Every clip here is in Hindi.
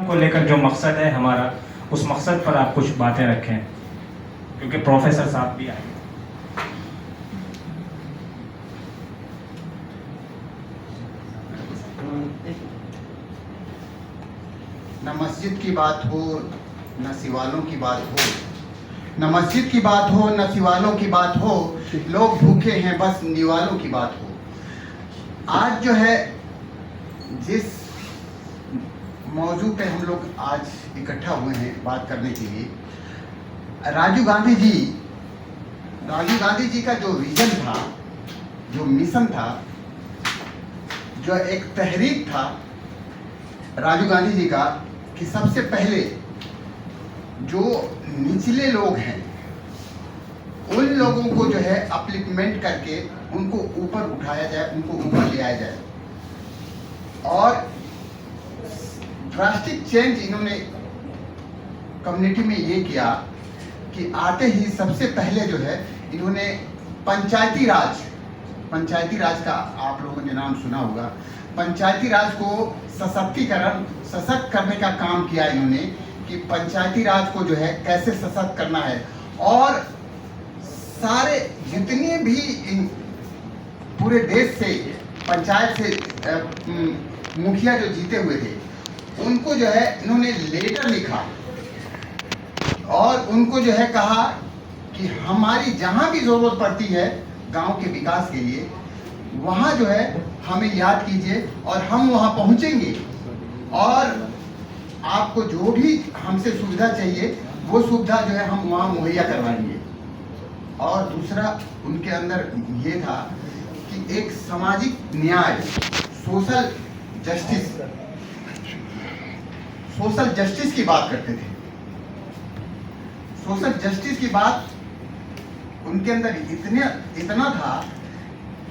को लेकर जो मकसद है हमारा, उस मकसद पर आप कुछ बातें रखें, क्योंकि प्रोफेसर साहब भी आए। न मस्जिद की बात हो न सिवालों की बात हो, न मस्जिद की बात हो न सिवालों की बात हो, लोग भूखे हैं बस निवालों की बात हो। आज जो है जिस मौजू पे हम लोग आज इकट्ठा हुए हैं बात करने के लिए, राजीव गांधी जी का जो विजन था, जो मिशन था, जो एक तहरीक था राजीव गांधी जी का, कि सबसे पहले जो निचले लोग हैं उन लोगों को जो है अपलिफ्टमेंट करके उनको ऊपर उठाया जाए, उनको ऊपर ले आया जाए। और ड्रास्टिक चेंज इन्होंने कम्युनिटी में ये किया कि आते ही सबसे पहले जो है इन्होंने पंचायती राज का आप लोगों ने नाम सुना होगा। पंचायती राज को सशक्त करने का काम किया इन्होंने, कि पंचायती राज को जो है कैसे सशक्त करना है। और सारे जितने भी पूरे देश से पंचायत से मुखिया जो जीते हुए थे, उनको जो है इन्होंने लेटर लिखा और उनको जो है कहा कि हमारी जहां भी जरूरत पड़ती है गांव के विकास के लिए, वहां जो है हमें याद कीजिए और हम वहां पहुंचेंगे और आपको जो भी हमसे सुविधा चाहिए वो सुविधा जो है हम वहां मुहैया करवाएंगे। और दूसरा उनके अंदर ये था कि एक सामाजिक न्याय, सोशल जस्टिस की बात करते थे। सोशल जस्टिस की बात उनके अंदर इतना था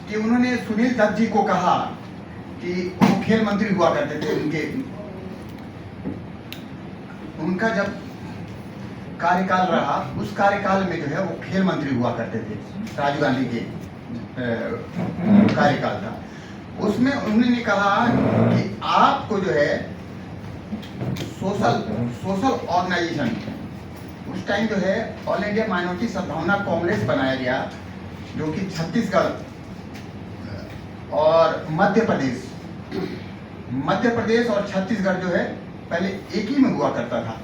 कि उन्होंने सुनील दत्त जी को कहा कि वो खेल मंत्री हुआ करते थे, उनका जब कार्यकाल रहा, उस कार्यकाल में जो है वो खेल मंत्री हुआ करते थे। राजीव गांधी के कार्यकाल था, उसमें उन्होंने कहा कि आपको जो है सोशल ऑर्गेनाइजेशन, उस टाइम जो है ऑल इंडिया माइनॉरिटी सद्भावना कांग्रेस बनाया गया, जो कि छत्तीसगढ़ और मध्य प्रदेश और छत्तीसगढ़ जो है पहले एक ही में हुआ करता था,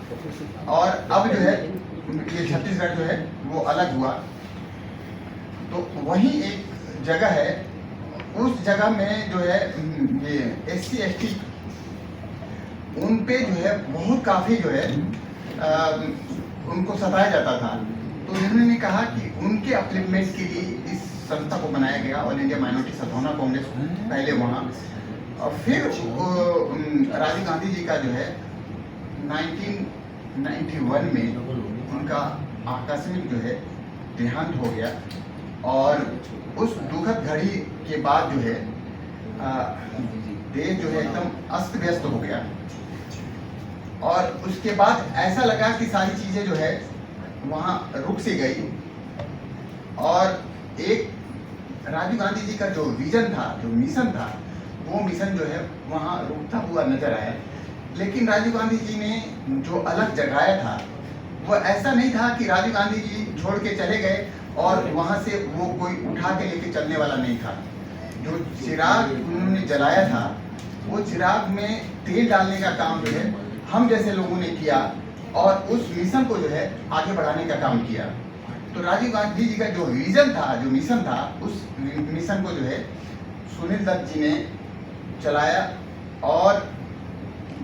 और अब जो है ये छत्तीसगढ़ जो है वो अलग हुआ। तो वही एक जगह है, उस जगह में जो है ये SC ST उन पे जो है बहुत काफी जो है उनको सताया जाता था। तो इन्होंने कहा कि उनके अपलिफ्टमेंट के लिए इस संस्था को बनाया गया, ऑल इंडिया माइनॉरिटी सद्भावना कांग्रेस पहले वहाँ, और फिर राजीव गांधी जी का जो है 1991 में उनका आकस्मिक जो है देहांत हो गया। और उस दुखद घड़ी के बाद जो है देश जो है एकदम अस्त व्यस्त हो गया। और उसके बाद ऐसा लगा कि सारी चीजें जो है वहाँ रुक सी गई, और एक राजीव गांधी जी का जो विजन था, जो मिशन था, वो मिशन जो है वहाँ रुकता हुआ नजर आया। लेकिन राजीव गांधी जी ने जो अलग जगाया था, वो ऐसा नहीं था कि राजीव गांधी जी छोड़ के चले गए और वहाँ से वो कोई उठा के लेके चलने वाला नहीं था। जो चिराग उन्होंने जलाया था, वो चिराग में तेल डालने का काम जो है हम जैसे लोगों ने किया, और उस मिशन को जो है आगे बढ़ाने का काम किया। तो राजीव गांधी जी का जो विजन था, जो मिशन था, उस मिशन को जो है सुनील दत्त जी ने चलाया, और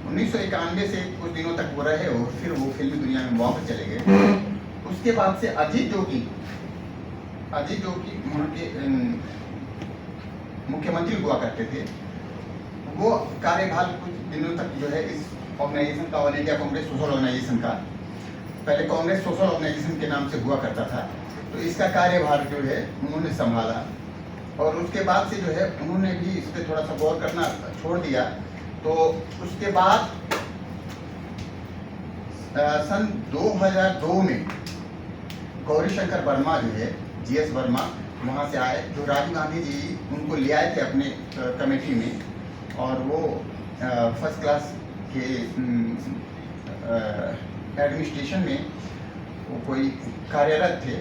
1991 से कुछ दिनों तक वो रहे, और फिर वो फिल्मी दुनिया में वापस चले गए। उसके बाद से अजीत जोगी वहाँ के मुख्यमंत्री हुआ करते थे। वो कार्यकाल कुछ दिनों तक जो है इस ऑर्गेनाइजेशन का, all India Congress social organisation का, पहले कांग्रेस सोशल ऑर्गेनाइजेशन के नाम से हुआ करता था, तो इसका कार्यभार जो है उन्होंने संभाला। और उसके बाद से जो है उन्होंने भी इस पर थोड़ा सा गौर करना छोड़ दिया। तो उसके बाद सन 2002 में गौरीशंकर वर्मा जो है, GS वर्मा वहाँ से आए, जो राजीव गांधी जी उनको ले आए थे अपने कमेटी में, और वो फर्स्ट क्लास के एडमिनिस्ट्रेशन में वो कोई कार्यरत थे।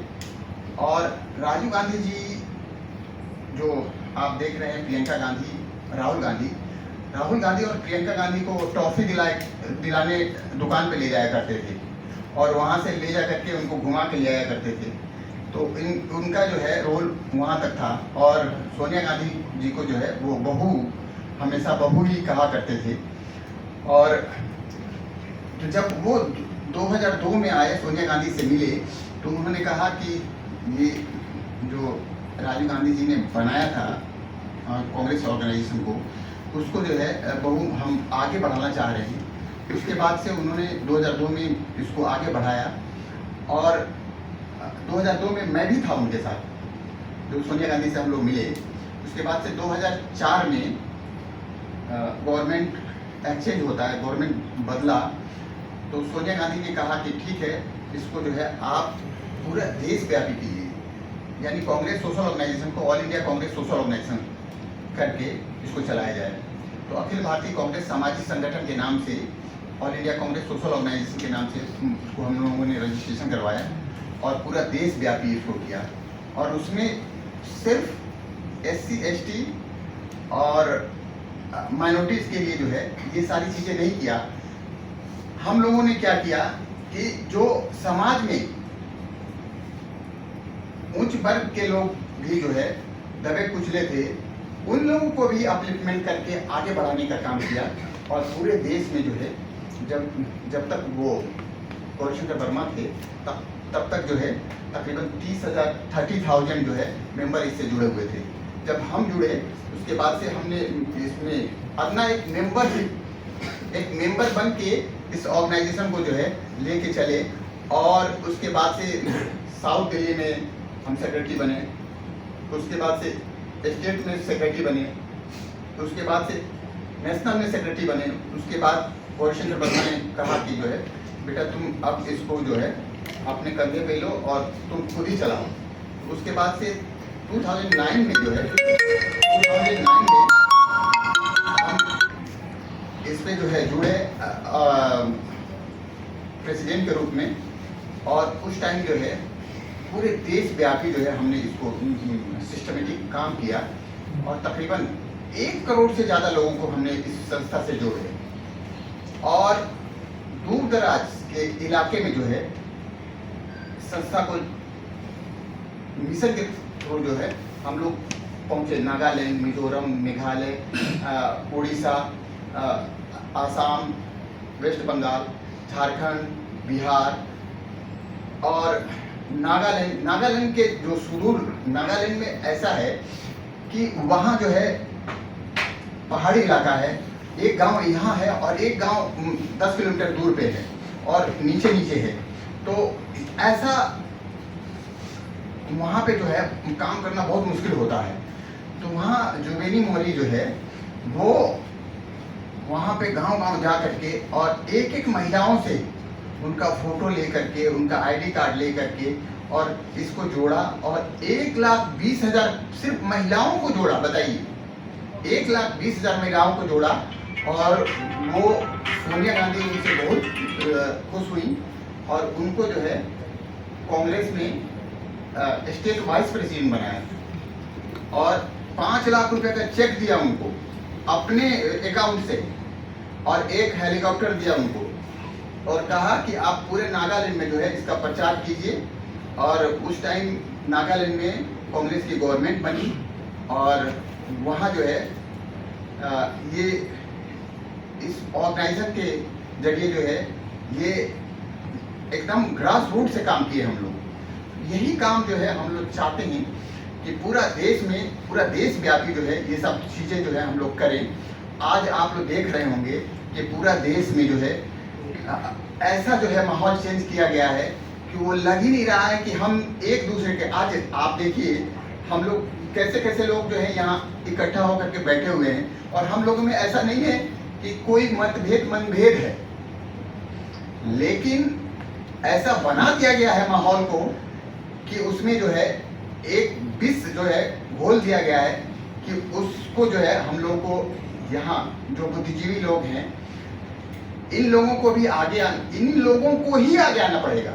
और राजीव गांधी जी, जो आप देख रहे हैं, प्रियंका गांधी, राहुल गांधी और प्रियंका गांधी को टॉफी दिलाने दुकान पे ले जाया करते थे और वहाँ से ले जा करके उनको घुमा के ले आया करते थे। तो उनका जो है रोल वहाँ तक था। और सोनिया गांधी जी को जो है वो बहू, हमेशा बहू ही कहा करते थे। और तो जब वो 2002 में आए, सोनिया गांधी से मिले, तो उन्होंने कहा कि ये जो राजीव गांधी जी ने बनाया था कांग्रेस ऑर्गेनाइजेशन को, उसको जो है बहू हम आगे बढ़ाना चाह रहे हैं। उसके बाद से उन्होंने 2002 में इसको आगे बढ़ाया। और 2002 में मैं भी था उनके साथ, जो सोनिया गांधी से हम लोग मिले। उसके बाद से 2004 में गवर्नमेंट एक्सचेंज होता है, गवर्नमेंट बदला, तो सोनिया गांधी ने कहा कि ठीक है, इसको जो है आप पूरा देशव्यापी कीजिए, यानी कांग्रेस सोशल ऑर्गेनाइजेशन को all India Congress social organisation करके इसको चलाया जाए। तो अखिल भारतीय कांग्रेस सामाजिक संगठन के नाम से, all India Congress social organisation के नाम से उसको हम लोगों ने रजिस्ट्रेशन करवाया और पूरा देशव्यापी इसको किया। और उसमें सिर्फ SC ST और माइनॉरिटीज़ के लिए जो है ये सारी चीज़ें नहीं किया। हम लोगों ने क्या किया कि जो समाज में उच्च वर्ग के लोग भी जो है दबे कुचले थे, उन लोगों को भी अपलिफ्टमेंट करके आगे बढ़ाने का काम किया। और पूरे देश में जो है जब तक वो गौरीशंकर वर्मा थे तब तक जो है तकरीबन 30,000 जो है मेंबर इससे जुड़े हुए थे। जब हम जुड़े उसके बाद से हमने इसमें अपना एक मेंबर बन के इस ऑर्गेनाइजेशन को जो है लेके चले। और उसके बाद से साउथ दिल्ली में हम सेक्रेटरी बने, उसके बाद से स्टेट में सेक्रेटरी बने, उसके बाद से नेशनल में सेक्रेटरी बने। उसके बाद गौरीशंकर वर्मा ने कहा कि जो है बेटा तुम अब इसको जो है अपने कंधे पे लो और तुम खुद ही चलाओ। उसके बाद से 2009 में जो है 2009 में हम इस पे जो है जुड़े प्रेसिडेंट के रूप में। और उस टाइम जो है पूरे देशव्यापी जो है हमने इसको सिस्टमेटिक काम किया और तकरीबन 1 करोड़ से ज़्यादा लोगों को हमने इस संस्था से जोड़े। और दूर दराज के इलाके में जो है संस्था को मिशन के थ्रू जो है हम लोग पहुँचे। नागालैंड, मिजोरम, मेघालय, उड़ीसा, आसाम, वेस्ट बंगाल, झारखंड, बिहार और नागालैंड के जो सुदूर नागालैंड में ऐसा है कि वहाँ जो है पहाड़ी इलाका है। एक गांव यहाँ है और एक गांव 10 किलोमीटर दूर पे है और नीचे है। तो ऐसा वहाँ पे जो है काम करना बहुत मुश्किल होता है। तो वहाँ जुबेनी मोहरी जो है वो वहाँ पे गांव जा करके और एक महिलाओं से उनका फोटो ले करके, उनका ID कार्ड ले करके और इसको जोड़ा। और 1,20,000 सिर्फ महिलाओं को जोड़ा, बताइए, 1,20,000 महिलाओं को जोड़ा। और वो सोनिया गांधी उनसे बहुत खुश हुई और उनको जो है कांग्रेस में स्टेट वाइस प्रेसिडेंट बनाया और 5 लाख रुपए का चेक दिया उनको अपने अकाउंट से और एक हेलीकॉप्टर दिया उनको और कहा कि आप पूरे नागालैंड में जो है इसका प्रचार कीजिए। और उस टाइम नागालैंड में कांग्रेस की गवर्नमेंट बनी और वहाँ जो है ये इस ऑर्गेनाइजेशन के जरिए जो है ये एकदम ग्रास रूट से काम किए हम लोग। यही काम जो है हम लोग चाहते हैं कि पूरा देश में, पूरा देशव्यापी जो है ये सब चीज़ें जो है हम लोग करें। आज आप लोग देख रहे होंगे कि पूरा देश में जो है ऐसा जो है माहौल चेंज किया गया है कि वो लग ही नहीं रहा है कि हम एक दूसरे के, आज आप देखिए हम लोग कैसे लोग जो है यहाँ इकट्ठा होकर के बैठे हुए हैं और हम लोगों में ऐसा नहीं है कि कोई मनभेद है, लेकिन ऐसा बना दिया गया है माहौल को कि उसमें जो है एक विष जो है घोल दिया गया है कि उसको जो है हम लोग को यहाँ जो बुद्धिजीवी लोग हैं इन लोगों को भी इन लोगों को ही आगे आना पड़ेगा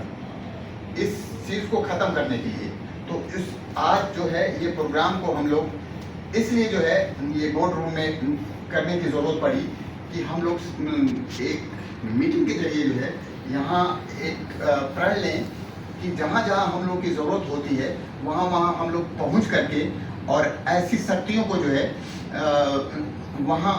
इस चीज को खत्म करने के लिए। तो इस आज जो है ये प्रोग्राम को हम लोग इसलिए जो है ये बोर्ड रूम में करने की जरूरत पड़ी कि हम लोग एक मीटिंग के जरिए जो है यहाँ एक प्रण लें कि जहाँ जहाँ हम लोग की ज़रूरत होती है वहाँ वहाँ हम लोग पहुँच करके और ऐसी शक्तियों को जो है वहाँ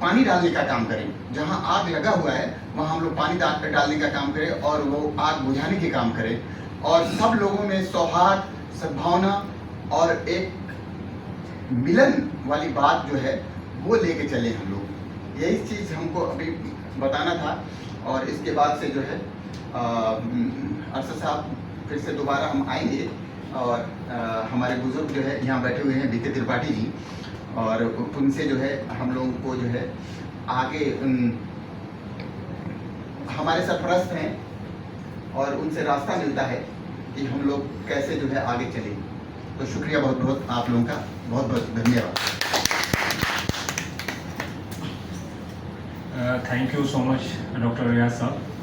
पानी डालने का काम करें। जहाँ आग लगा हुआ है वहाँ हम लोग पानी डालने का काम करें और वो आग बुझाने के काम करें और सब लोगों में सौहार्द, सद्भावना और एक मिलन वाली बात जो है वो लेके चले हम लोग। यही चीज़ हमको अभी बताना था। और इसके बाद से जो है अरशद साहब फिर से दोबारा हम आएंगे और हमारे बुजुर्ग जो है यहाँ बैठे हुए हैं बीके त्रिपाठी जी, और उनसे जो है हम लोगों को जो है आगे हमारे सरपरस्त हैं और उनसे रास्ता मिलता है कि हम लोग कैसे जो है आगे चलें। तो शुक्रिया बहुत बहुत आप लोगों का, बहुत बहुत धन्यवाद। Thank you so much doctor Riyaz साहब।